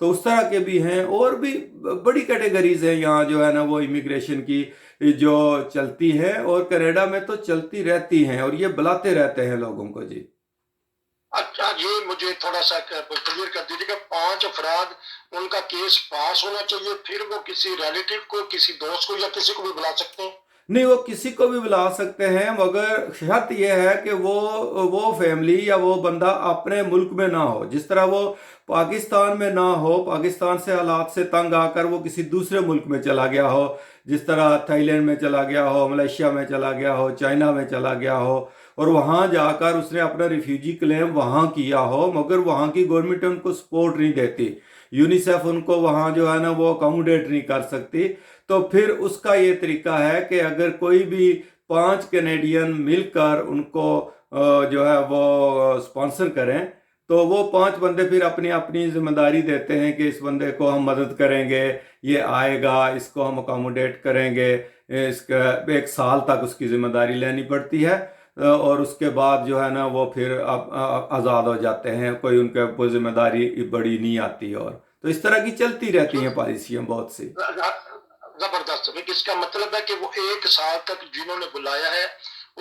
تو اس طرح کے بھی ہیں، اور بھی بڑی کیٹیگریز ہیں یہاں جو ہے نا وہ امیگریشن کی جو چلتی ہے، اور کینیڈا میں تو چلتی رہتی ہیں، اور یہ بلاتے رہتے ہیں لوگوں کو جی۔ اچھا، یہ مجھے تھوڑا سا کلیئر کر دیجیے کہ 5 افراد ان کا کیس پاس ہونا چاہیے، پھر وہ کسی ریلیٹیو کو، کسی دوست کو یا کسی کو بھی بلا سکتے ہیں؟ نہیں، وہ کسی کو بھی بلا سکتے ہیں، مگر شرط یہ ہے کہ وہ فیملی یا وہ بندہ اپنے ملک میں نہ ہو۔ جس طرح وہ پاکستان میں نہ ہو، پاکستان سے حالات سے تنگ آ کر وہ کسی دوسرے ملک میں چلا گیا ہو، جس طرح تھائی لینڈ میں چلا گیا ہو، ملیشیا میں چلا گیا ہو، چائنا میں چلا گیا ہو، اور وہاں جا کر اس نے اپنا ریفیوجی کلیم وہاں کیا ہو، مگر وہاں کی گورنمنٹ ان کو سپورٹ نہیں دیتی، یونیسیف ان کو وہاں جو ہے نا وہ اکاموڈیٹ نہیں کر سکتی، تو پھر اس کا یہ طریقہ ہے کہ اگر کوئی بھی 5 کینیڈین مل کر ان کو جو ہے وہ سپانسر کریں، تو وہ 5 بندے پھر اپنی اپنی ذمہ داری دیتے ہیں کہ اس بندے کو ہم مدد کریں گے، یہ آئے گا، اس کو ہم اکاموڈیٹ کریں گے، اس کا 1 سال تک اس کی ذمہ داری لینی پڑتی ہے، اور اس کے بعد جو ہے نا وہ پھر آزاد ہو جاتے ہیں، کوئی ان کے اوپر ذمہ داری بڑی نہیں آتی، اور تو اس طرح کی چلتی رہتی ہیں پالیسیاں بہت سی۔ زبردست۔ اس کا مطلب ہے کہ وہ 1 سال تک جنہوں نے بلایا ہے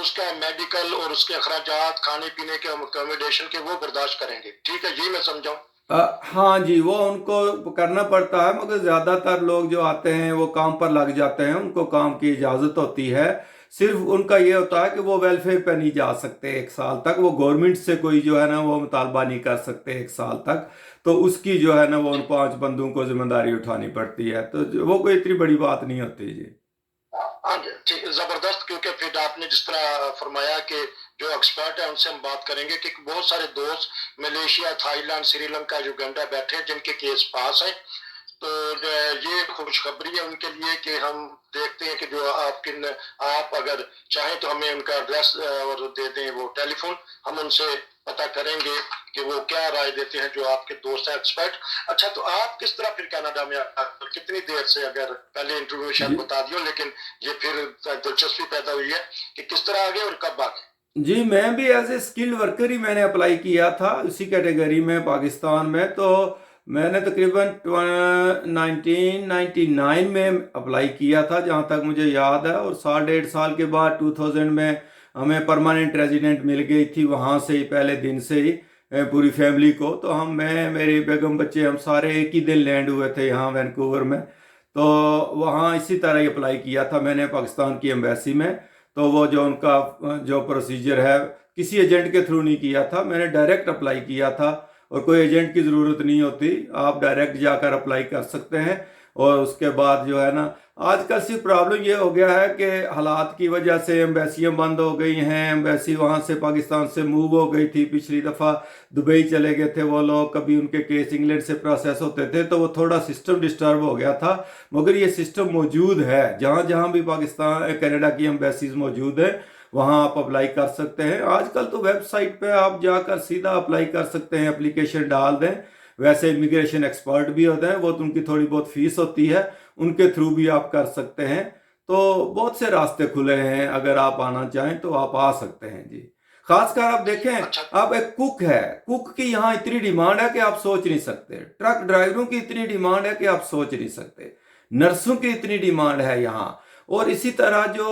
اس کا میڈیکل اور اس کے اخراجات، کھانے پینے کے، اکوموڈیشن کے، وہ برداشت کریں گے، ٹھیک ہے؟ یہی میں سمجھاؤں؟ ہاں جی، وہ ان کو کرنا پڑتا ہے، مگر زیادہ تر لوگ جو آتے ہیں وہ کام پر لگ جاتے ہیں، ان کو کام کی اجازت ہوتی ہے، صرف ان کا یہ ہوتا ہے کہ وہ ویلفیئر پہ نہیں جا سکتے 1 سال تک، وہ گورنمنٹ سے کوئی جو ہے نا وہ مطالبہ نہیں کر سکتے 1 سال تک، تو اس کی جو ہے نا وہ ان 5 بندوں کو ذمہ داری اٹھانی پڑتی ہے، تو وہ کوئی اتنی بڑی بات نہیں ہوتی جی۔ ہاں جی، ٹھیک، زبردست۔ کیونکہ پھر آپ نے جس طرح فرمایا کہ جو ایکسپرٹ ہیں ان سے ہم بات کریں گے، کہ بہت سارے دوست Malaysia, Thai land, Sri Lanka, Uganda بیٹھے ہیں جن کے کیس پاس ہیں، تو یہ خوشخبری ہے ان کے لیے کہ ہم دیکھتے ہیں کہ جو آپ اگر چاہیں تو ہمیں ان کا ایڈریس اور دے دیں، وہ ٹیلی فون، ہم ان سے پتہ کریں گے کہ وہ کیا رائے دیتے ہیں جو آپ کے دوست ہیں ایکسپرٹ۔ اچھا، تو آپ کس طرح پھر کینیڈا میں کتنی دیر سے، اگر پہلے انٹرویو میں شاید جی بتا دیو لیکن یہ پھر دلچسپی پیدا ہوئی ہے کہ کس طرح آگے اور کب آگے؟ جی، میں بھی ایز اے اسکلڈ ورکر ہی میں نے اپلائی کیا تھا اسی کیٹیگری میں پاکستان میں، تو میں نے تقریباً 1999 میں اپلائی کیا تھا جہاں تک مجھے یاد ہے، اور 1.5 سال کے بعد 2000 میں ہمیں پرماننٹ ریزیڈنٹ مل گئی تھی، وہاں سے ہی پہلے دن سے ہی پوری فیملی کو، تو میں، میری بیگم، بچے، ہم سارے ایک ہی دن لینڈ ہوئے تھے یہاں وینکوور میں، تو وہاں اسی طرح ہی اپلائی کیا تھا میں نے پاکستان کی ایمبیسی میں، تو وہ جو ان کا جو پروسیجر ہے کسی ایجنٹ کے تھرو نہیں کیا تھا، میں نے ڈائریکٹ اپلائی کیا تھا، اور کوئی ایجنٹ کی ضرورت نہیں ہوتی، آپ ڈائریکٹ جا کر اپلائی کر سکتے ہیں، اور اس کے بعد جو ہے نا آج کل صرف پرابلم یہ ہو گیا ہے کہ حالات کی وجہ سے ایمبیسیاں بند ہو گئی ہیں، ایمبیسی وہاں سے پاکستان سے موو ہو گئی تھی، پچھلی دفعہ دبئی چلے گئے تھے وہ لوگ، کبھی ان کے کیس انگلینڈ سے پروسیس ہوتے تھے، تو وہ تھوڑا سسٹم ڈسٹرب ہو گیا تھا، مگر یہ سسٹم موجود ہے، جہاں جہاں بھی پاکستان کینیڈا کی ایمبیسیز موجود ہیں وہاں آپ اپلائی کر سکتے ہیں، آج کل تو ویب سائٹ پہ آپ جا کر سیدھا اپلائی کر سکتے ہیں، اپلیکیشن ڈال دیں، ویسے امیگریشن ایکسپرٹ بھی ہوتے ہیں، وہ تو ان کی تھوڑی بہت فیس ہوتی ہے، ان کے تھرو بھی آپ کر سکتے ہیں، تو بہت سے راستے کھلے ہیں، اگر آپ آنا چاہیں تو آپ آ سکتے ہیں جی۔ خاص کر آپ دیکھیں، اچھا، آپ ایک کوک ہے، کوک کی یہاں اتنی ڈیمانڈ ہے کہ آپ سوچ نہیں سکتے، ٹرک ڈرائیوروں کی اتنی ڈیمانڈ ہے کہ آپ سوچ نہیں سکتے، نرسوں کی اتنی ڈیمانڈ ہے یہاں، اور اسی طرح جو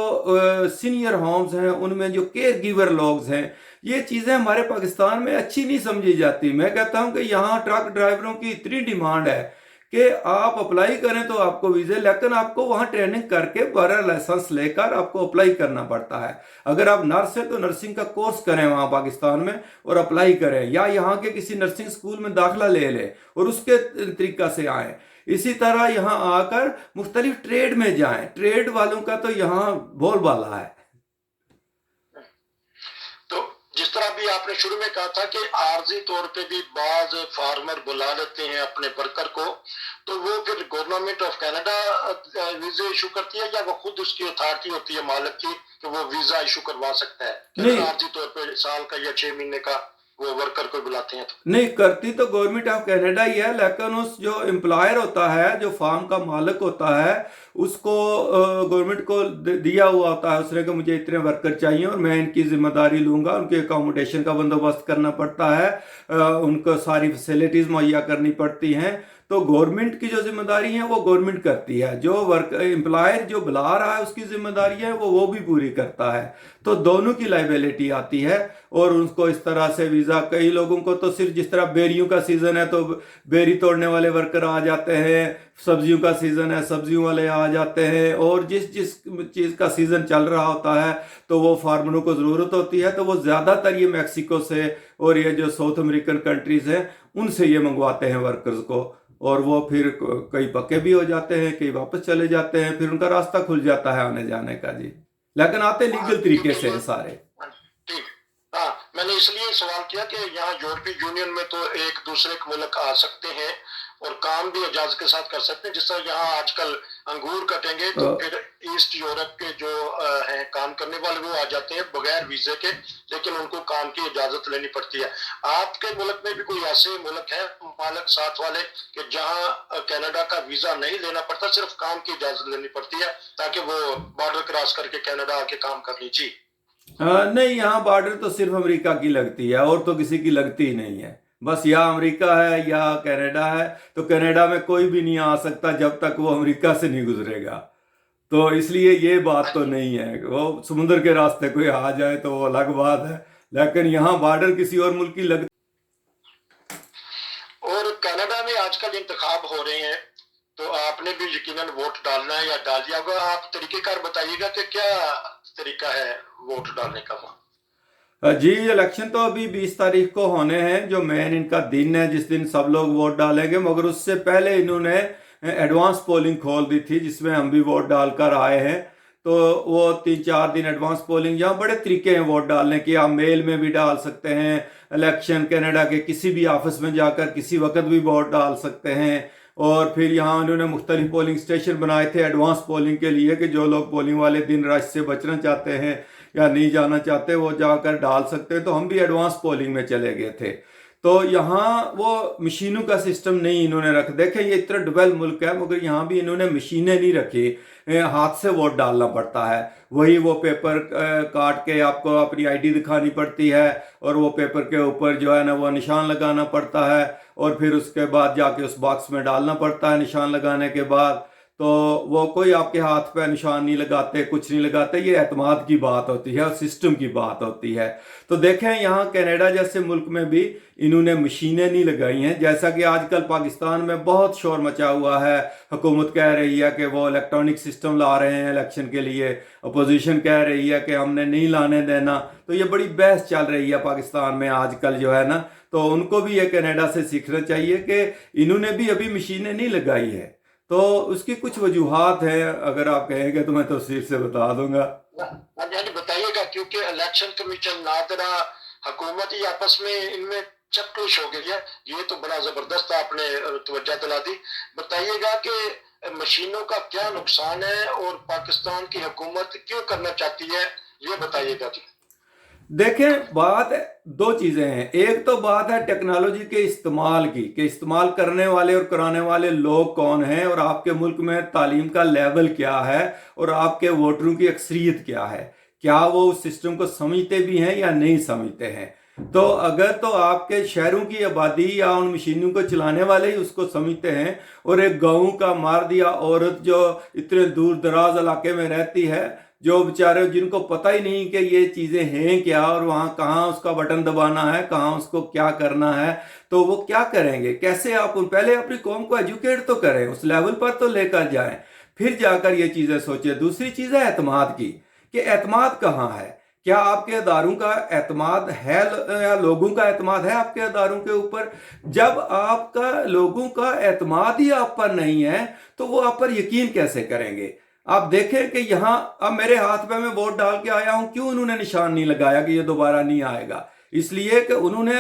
سینئر ہومز ہیں ان میں جو کیئر گیور لوگز ہیں، یہ چیزیں ہمارے پاکستان میں اچھی نہیں سمجھی جاتی، میں کہتا ہوں کہ یہاں ٹرک ڈرائیوروں کی اتنی ڈیمانڈ ہے کہ آپ اپلائی کریں تو آپ کو ویزے، لیکن آپ کو وہاں ٹریننگ کر کے بارہ لائسنس لے کر آپ کو اپلائی کرنا پڑتا ہے، اگر آپ نرس ہیں تو نرسنگ کا کورس کریں وہاں پاکستان میں اور اپلائی کریں، یا یہاں کے کسی نرسنگ اسکول میں داخلہ لے لیں اور اس کے طریقہ سے آئیں، اسی طرح یہاں آ کر مختلف ٹریڈ میں جائیں، ٹریڈ والوں کا تو یہاں بول بالا ہے۔ تو جس طرح بھی آپ نے شروع میں کہا تھا کہ عارضی طور پہ بھی بعض فارمر بلا لیتے ہیں اپنے ورکر کو، تو وہ پھر گورنمنٹ آف کینیڈا ویزے ایشو کرتی ہے، یا وہ خود اس کی اتھارٹی ہوتی ہے مالک کی کہ وہ ویزا ایشو کروا سکتا ہے کہ اگر نہیں عارضی طور پہ سال کا یا 6 مہینے کا وہ ورکر کو بلاتے ہیں تو؟ نہیں، کرتی تو گورنمنٹ آف کینیڈا ہی ہے، لیکن اس جو امپلائر ہوتا ہے، جو فارم کا مالک ہوتا ہے، اس کو گورنمنٹ کو دیا ہوا ہوتا ہے اس نے کہ مجھے اتنے ورکر چاہیے اور میں ان کی ذمہ داری لوں گا، ان کے اکاموڈیشن کا بندوبست کرنا پڑتا ہے، ان کو ساری فیسلٹیز مہیا کرنی پڑتی ہیں، تو گورنمنٹ کی جو ذمہ داری ہے وہ گورنمنٹ کرتی ہے, جو امپلائر جو بلا رہا ہے اس کی ذمہ داری ہے وہ بھی پوری کرتا ہے. تو دونوں کی لائبلٹی آتی ہے, اور اس کو اس طرح سے ویزا, کئی لوگوں کو تو صرف جس طرح بیریوں کا سیزن ہے تو بیری توڑنے والے ورکر آ جاتے ہیں, سبزیوں کا سیزن ہے سبزیوں والے آ جاتے ہیں, اور جس چیز کا سیزن چل رہا ہوتا ہے تو وہ فارمروں کو ضرورت ہوتی ہے, تو وہ زیادہ تر یہ میکسیکو سے اور یہ جو ساؤتھ امریکن کنٹریز ہیں ان سے یہ منگواتے ہیں ورکرز کو, اور وہ پھر کئی پکے بھی ہو جاتے ہیں, کئی واپس چلے جاتے ہیں, پھر ان کا راستہ کھل جاتا ہے آنے جانے کا. جی لیکن آتے لیگل طریقے سے ہیں سارے. ٹھیک. ہاں, میں نے اس لیے سوال کیا کہ یہاں یورپی یونین میں تو ایک دوسرے ملک آ سکتے ہیں اور کام بھی اجازت کے ساتھ کر سکتے ہیں, جس طرح یہاں آج کل انگور کٹیں گے تو پھر ایسٹ یورپ کے جو ہیں کام کرنے والے وہ آ جاتے ہیں بغیر ویزے کے, لیکن ان کو کام کی اجازت لینی پڑتی ہے. آپ کے ملک میں بھی کوئی ایسے ملک ہے مالک ساتھ والے کہ جہاں کینیڈا کا ویزا نہیں لینا پڑتا, صرف کام کی اجازت لینی پڑتی ہے تاکہ وہ بارڈر کراس کر کے کینیڈا آ کے کام کر لی؟ جی نہیں, یہاں بارڈر تو صرف امریکہ کی لگتی ہے اور تو کسی کی لگتی ہی نہیں ہے. بس یا امریکہ ہے یا کینیڈا ہے, تو کینیڈا میں کوئی بھی نہیں آ سکتا جب تک وہ امریکہ سے نہیں گزرے گا. تو اس لیے یہ بات تو نہیں ہے, وہ سمندر کے راستے کوئی آ جائے تو وہ الگ بات ہے, لیکن یہاں بارڈر کسی اور ملک کی لگتی. اور کینیڈا میں آج کل انتخاب ہو رہے ہیں تو آپ نے بھی یقیناً ووٹ ڈالنا ہے یا ڈال دیا ہوگا. آپ طریقہ کار بتائیے گا کہ کیا طریقہ ہے ووٹ ڈالنے کا وہاں؟ جی الیکشن تو ابھی 20 تاریخ کو ہونے ہیں, جو مین ان کا دن ہے جس دن سب لوگ ووٹ ڈالیں گے, مگر اس سے پہلے انہوں نے ایڈوانس پولنگ کھول دی تھی جس میں ہم بھی ووٹ ڈال کر آئے ہیں. تو وہ 3-4 دن ایڈوانس پولنگ, یہاں بڑے طریقے ہیں ووٹ ڈالنے کے, آپ میل میں بھی ڈال سکتے ہیں, الیکشن کینیڈا کے کسی بھی آفس میں جا کر کسی وقت بھی ووٹ ڈال سکتے ہیں. اور پھر یہاں انہوں نے مختلف پولنگ اسٹیشن بنائے تھے ایڈوانس پولنگ کے لیے کہ جو لوگ پولنگ والے دن رش سے بچنا چاہتے ہیں یا نہیں جانا چاہتے وہ جا کر ڈال سکتے ہیں. تو ہم بھی ایڈوانس پولنگ میں چلے گئے تھے. تو یہاں وہ مشینوں کا سسٹم نہیں انہوں نے رکھ, دیکھیں یہ اتنا ڈیولپ ملک ہے مگر یہاں بھی انہوں نے مشینیں نہیں رکھی, ہاتھ سے ووٹ ڈالنا پڑتا ہے. وہی وہ پیپر کاٹ کے آپ کو اپنی آئی ڈی دکھانی پڑتی ہے اور وہ پیپر کے اوپر جو ہے نا وہ نشان لگانا پڑتا ہے, اور پھر اس کے بعد جا کے اس باکس میں ڈالنا پڑتا ہے. نشان لگانے کے بعد تو وہ کوئی آپ کے ہاتھ پہ نشان نہیں لگاتے, کچھ نہیں لگاتے. یہ اعتماد کی بات ہوتی ہے اور سسٹم کی بات ہوتی ہے. تو دیکھیں یہاں کینیڈا جیسے ملک میں بھی انہوں نے مشینیں نہیں لگائی ہیں, جیسا کہ آج کل پاکستان میں بہت شور مچا ہوا ہے. حکومت کہہ رہی ہے کہ وہ الیکٹرانک سسٹم لا رہے ہیں الیکشن کے لیے, اپوزیشن کہہ رہی ہے کہ ہم نے نہیں لانے دینا. تو یہ بڑی بحث چل رہی ہے پاکستان میں آج کل جو ہے نا, تو ان کو بھی یہ کینیڈا سے سیکھنا چاہیے کہ انہوں نے بھی ابھی مشینیں نہیں لگائی ہے. تو اس کی کچھ وجوہات ہیں, اگر آپ کہیں گے تو میں تفصیل سے بتا دوں گا. بتائیے گا, کیونکہ الیکشن کمیشن نادرا حکومت ہی آپس میں ان میں چکلش ہو گئی ہے. یہ تو بڑا زبردست آپ نے توجہ دلا دی. بتائیے گا کہ مشینوں کا کیا نقصان ہے اور پاکستان کی حکومت کیوں کرنا چاہتی ہے, یہ بتائیے گا. دیکھیں بات دو چیزیں ہیں. ایک تو بات ہے ٹیکنالوجی کے استعمال کی, کہ استعمال کرنے والے اور کرانے والے لوگ کون ہیں, اور آپ کے ملک میں تعلیم کا لیول کیا ہے, اور آپ کے ووٹروں کی اکثریت کیا ہے, کیا وہ اس سسٹم کو سمجھتے بھی ہیں یا نہیں سمجھتے ہیں. تو اگر تو آپ کے شہروں کی آبادی یا ان مشینوں کو چلانے والے ہی اس کو سمجھتے ہیں, اور ایک گاؤں کا مرد یا عورت جو اتنے دور دراز علاقے میں رہتی ہے, جو بیچارے جن کو پتہ ہی نہیں کہ یہ چیزیں ہیں کیا اور وہاں کہاں اس کا بٹن دبانا ہے, کہاں اس کو کیا کرنا ہے, تو وہ کیا کریں گے. کیسے آپ پہلے اپنی قوم کو ایجوکیٹ تو کریں, اس لیول پر تو لے کر جائیں, پھر جا کر یہ چیزیں سوچیں. دوسری چیز ہے اعتماد کی, کہ اعتماد کہاں ہے. کیا آپ کے اداروں کا اعتماد ہے یا لوگوں کا اعتماد ہے آپ کے اداروں کے اوپر. جب آپ کا لوگوں کا اعتماد ہی آپ پر نہیں ہے تو وہ آپ پر یقین کیسے کریں گے. آپ دیکھیں کہ یہاں اب میرے ہاتھ پہ میں ووٹ ڈال کے آیا ہوں, کیوں انہوں نے نشان نہیں لگایا کہ یہ دوبارہ نہیں آئے گا. اس لیے کہ انہوں نے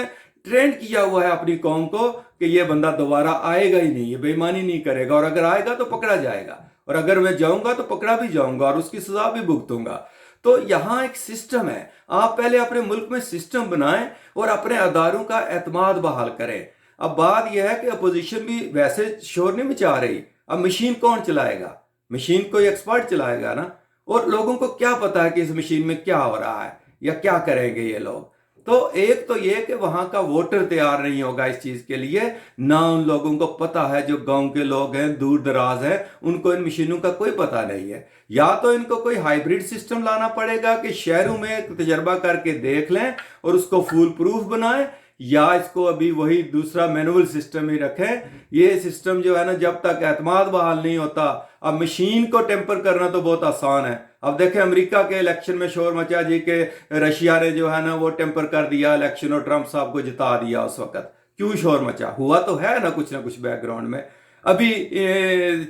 ٹرینڈ کیا ہوا ہے اپنی قوم کو کہ یہ بندہ دوبارہ آئے گا ہی نہیں, یہ بے ایمانی نہیں کرے گا, اور اگر آئے گا تو پکڑا جائے گا, اور اگر میں جاؤں گا تو پکڑا بھی جاؤں گا اور اس کی سزا بھی بھگتوں گا. تو یہاں ایک سسٹم ہے, آپ پہلے اپنے ملک میں سسٹم بنائیں اور اپنے اداروں کا اعتماد بحال کریں. اب بات یہ ہے کہ اپوزیشن بھی ویسے شور نہیں مچا رہی. اب مشین کون چلائے گا, مشین کوئی ایکسپرٹ چلائے گا نا, اور لوگوں کو کیا پتا ہے کہ اس مشین میں کیا ہو رہا ہے یا کیا کریں گے یہ لوگ. تو ایک تو یہ کہ وہاں کا ووٹر تیار نہیں ہوگا اس چیز کے لیے، نہ ان لوگوں کو پتہ ہے، جو گاؤں کے لوگ ہیں، دور دراز ہیں، ان کو ان مشینوں کا کوئی پتہ نہیں ہے۔ یا تو ان کو کوئی ہائیبریڈ سسٹم لانا پڑے گا کہ شہروں میں تجربہ کر کے دیکھ لیں اور اس کو فول پروف بنائیں، یا اس کو ابھی وہی دوسرا مینول سسٹم ہی رکھیں۔ یہ سسٹم جو ہے نا، جب تک اعتماد بحال نہیں ہوتا، اب مشین کو ٹیمپر کرنا تو بہت آسان ہے۔ اب دیکھیں امریکہ کے الیکشن میں شور مچا جی کہ رشیا نے جو ہے نا وہ ٹیمپر کر دیا الیکشن اور ٹرمپ صاحب کو جتا دیا اس وقت۔ کیوں شور مچا؟ ہوا تو ہے نا کچھ بیک گراؤنڈ میں۔ ابھی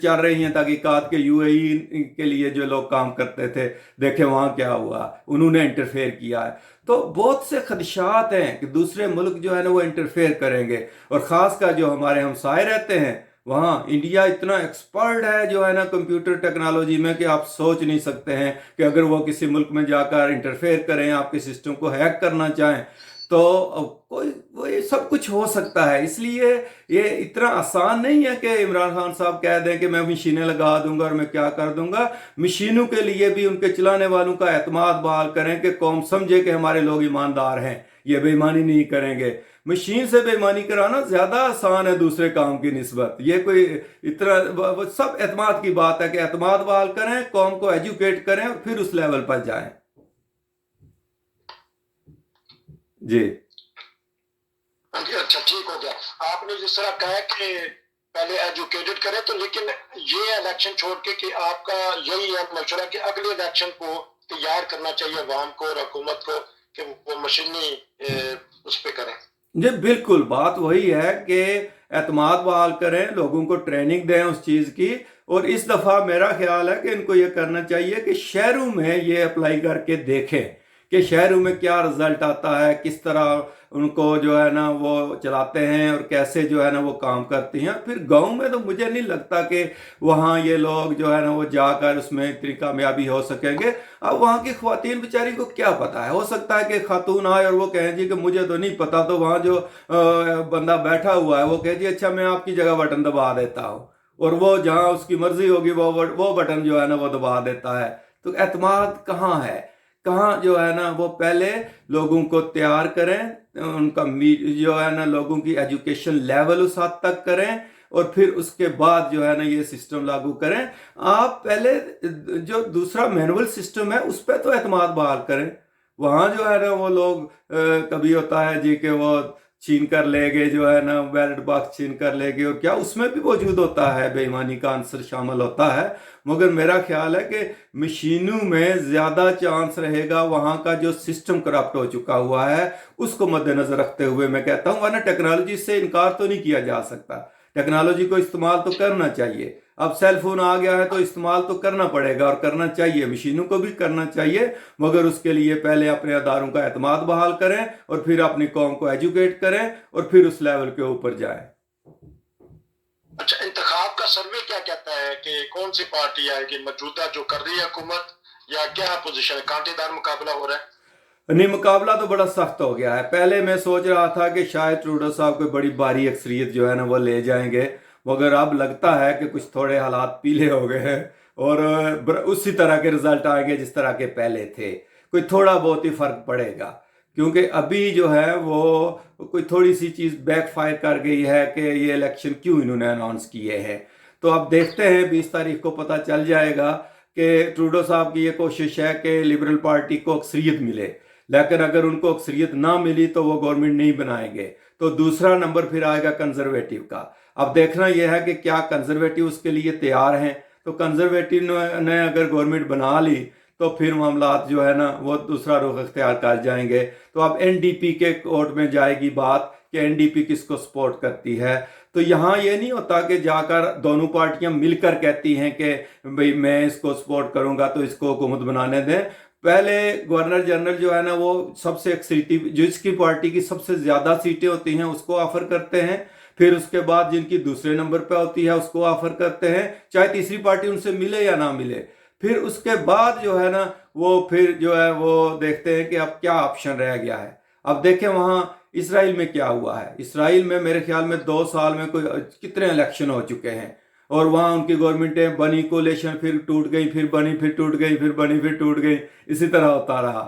چل رہی ہیں تحقیقات کے یو اے ای کے لیے جو لوگ کام کرتے تھے، دیکھیں وہاں کیا ہوا، انہوں نے انٹرفیئر کیا ہے۔ تو بہت سے خدشات ہیں کہ دوسرے ملک جو ہے نا وہ انٹرفیئر کریں گے، اور خاص کر جو ہمارے ہمسائے رہتے ہیں وہاں، انڈیا اتنا ایکسپرٹ ہے جو ہے نا کمپیوٹر ٹیکنالوجی میں کہ آپ سوچ نہیں سکتے ہیں کہ اگر وہ کسی ملک میں جا کر انٹرفیئر کریں، آپ کے سسٹم کو ہیک کرنا چاہیں، تو وہ یہ سب کچھ ہو سکتا ہے۔ اس لیے یہ اتنا آسان نہیں ہے کہ عمران خان صاحب کہہ دیں کہ میں مشینیں لگا دوں گا اور میں کیا کر دوں گا۔ مشینوں کے لیے بھی ان کے چلانے والوں کا اعتماد بحال کریں کہ قوم سمجھے کہ ہمارے لوگ ایماندار ہیں، یہ بے ایمانی نہیں کریں گے۔ مشین سے بے ایمانی کرانا زیادہ آسان ہے دوسرے کام کی نسبت۔ یہ کوئی اتنا سب اعتماد کی بات ہے کہ اعتماد بحال کریں، قوم کو ایجوکیٹ کریں اور پھر اس لیول پر جائیں۔ جی جی اچھا، ٹھیک ہو گیا۔ آپ نے جس طرح کہا کہ پہلے ایجوکیٹڈ کریں، تو لیکن یہ الیکشن چھوڑ کے کہ آپ کا یہی ہے مشورہ کہ اگلے الیکشن کو تیار کرنا چاہیے عوام کو اور حکومت کو کہ وہ مشینی اس پہ کریں؟ جی بالکل، بات وہی ہے کہ اعتماد بحال کریں، لوگوں کو ٹریننگ دیں اس چیز کی، اور اس دفعہ میرا خیال ہے کہ ان کو یہ کرنا چاہیے کہ شہروں میں یہ اپلائی کر کے دیکھیں کہ شہروں میں کیا رزلٹ آتا ہے، کس طرح ان کو جو ہے نا وہ چلاتے ہیں اور کیسے جو ہے نا وہ کام کرتی ہیں۔ پھر گاؤں میں تو مجھے نہیں لگتا کہ وہاں یہ لوگ جو ہے نا وہ جا کر اس میں اتنی کامیابی ہو سکیں گے۔ اب وہاں کی خواتین بیچاری کو کیا پتا ہے، ہو سکتا ہے کہ خاتون آئے اور وہ کہیں جی کہ مجھے تو نہیں پتا، تو وہاں جو بندہ بیٹھا ہوا ہے وہ کہے جی اچھا میں آپ کی جگہ بٹن دبا دیتا ہوں، اور وہ جہاں اس کی مرضی ہوگی وہ بٹن جو ہے نا وہ دبا دیتا ہے۔ تو اعتماد کہاں ہے؟ کہاں جو ہے نا وہ پہلے لوگوں کو تیار کریں، ان کا جو ہے نا لوگوں کی ایجوکیشن لیول اس حد تک کریں، اور پھر اس کے بعد جو ہے نا یہ سسٹم لاگو کریں۔ آپ پہلے جو دوسرا مینول سسٹم ہے اس پہ تو اعتماد بحال کریں۔ وہاں جو ہے نا وہ لوگ کبھی ہوتا ہے جی کہ وہ چھین کر لے گئے جو ہے نا بیلٹ باکس چھین کر لے گئے، اور کیا اس میں بھی موجود ہوتا ہے، بے ایمانی کا عنصر شامل ہوتا ہے، مگر میرا خیال ہے کہ مشینوں میں زیادہ چانس رہے گا وہاں کا جو سسٹم کرپٹ ہو چکا ہوا ہے اس کو مد نظر رکھتے ہوئے میں کہتا ہوں، ورنہ ٹیکنالوجی سے انکار تو نہیں کیا جا سکتا، ٹیکنالوجی کو استعمال تو کرنا چاہیے۔ اب سیل فون آ گیا ہے تو استعمال تو کرنا پڑے گا اور کرنا چاہیے، مشینوں کو بھی کرنا چاہیے، مگر اس کے لیے پہلے اپنے اداروں کا اعتماد بحال کریں اور پھر اپنی قوم کو ایجوکیٹ کریں اور پھر اس لیول کے اوپر جائیں۔ اچھا، انتخاب کا سروے کیا کہتا ہے کہ کون سی پارٹی آئے گی موجودہ جو کر رہی ہے حکومت، یا کیا پوزیشن ہے؟ کانٹے دار مقابلہ ہو رہا ہے؟ نہیں، مقابلہ تو بڑا سخت ہو گیا ہے۔ پہلے میں سوچ رہا تھا کہ شاید ٹروڈو صاحب کوئی بڑی بھاری اکثریت جو ہے نا وہ لے جائیں گے، مگر اب لگتا ہے کہ کچھ تھوڑے حالات پیلے ہو گئے ہیں اور اسی طرح کے رزلٹ آئیں گے جس طرح کے پہلے تھے، کوئی تھوڑا بہت ہی فرق پڑے گا، کیونکہ ابھی جو ہے وہ کوئی تھوڑی سی چیز بیک فائر کر گئی ہے کہ یہ الیکشن کیوں انہوں نے اناؤنس کیے ہیں۔ تو اب دیکھتے ہیں 20 تاریخ کو پتہ چل جائے گا کہ ٹروڈو صاحب کی یہ کوشش ہے کہ لبرل پارٹی کو اکثریت ملے، لیکن اگر ان کو اکثریت نہ ملی تو وہ گورنمنٹ نہیں بنائیں گے، تو دوسرا نمبر پھر آئے گا کنزرویٹیو کا۔ اب دیکھنا یہ ہے کہ کیا کنزرویٹیو اس کے لیے تیار ہیں، تو کنزرویٹیو نے اگر گورنمنٹ بنا لی تو پھر معاملات جو ہے نا وہ دوسرا رخ اختیار کر جائیں گے۔ تو اب این ڈی پی کے کورٹ میں جائے گی بات کہ این ڈی پی کس کو سپورٹ کرتی ہے۔ تو یہاں یہ نہیں ہوتا کہ جا کر دونوں پارٹیاں مل کر کہتی ہیں کہ بھئی میں اس کو سپورٹ کروں گا تو اس کو حکومت بنانے دیں۔ پہلے گورنر جنرل جو ہے نا وہ سب سے اکثریتی، جس کی پارٹی کی سب سے زیادہ سیٹیں ہوتی ہیں اس کو آفر کرتے ہیں، پھر اس کے بعد جن کی دوسرے نمبر پہ ہوتی ہے اس کو آفر کرتے ہیں، چاہے تیسری پارٹی ان سے ملے یا نہ ملے۔ پھر اس کے بعد جو ہے نا وہ پھر جو ہے وہ دیکھتے ہیں کہ اب کیا آپشن رہ گیا ہے۔ اب دیکھیں وہاں اسرائیل میں کیا ہوا ہے۔ اسرائیل میں میرے خیال میں 2 سال میں کوئی کتنے الیکشن ہو چکے ہیں، اور وہاں ان کی گورنمنٹیں بنی، کولیشن پھر ٹوٹ گئی، پھر بنی، پھر ٹوٹ گئی، پھر بنی، پھر ٹوٹ گئی، اسی طرح ہوتا رہا۔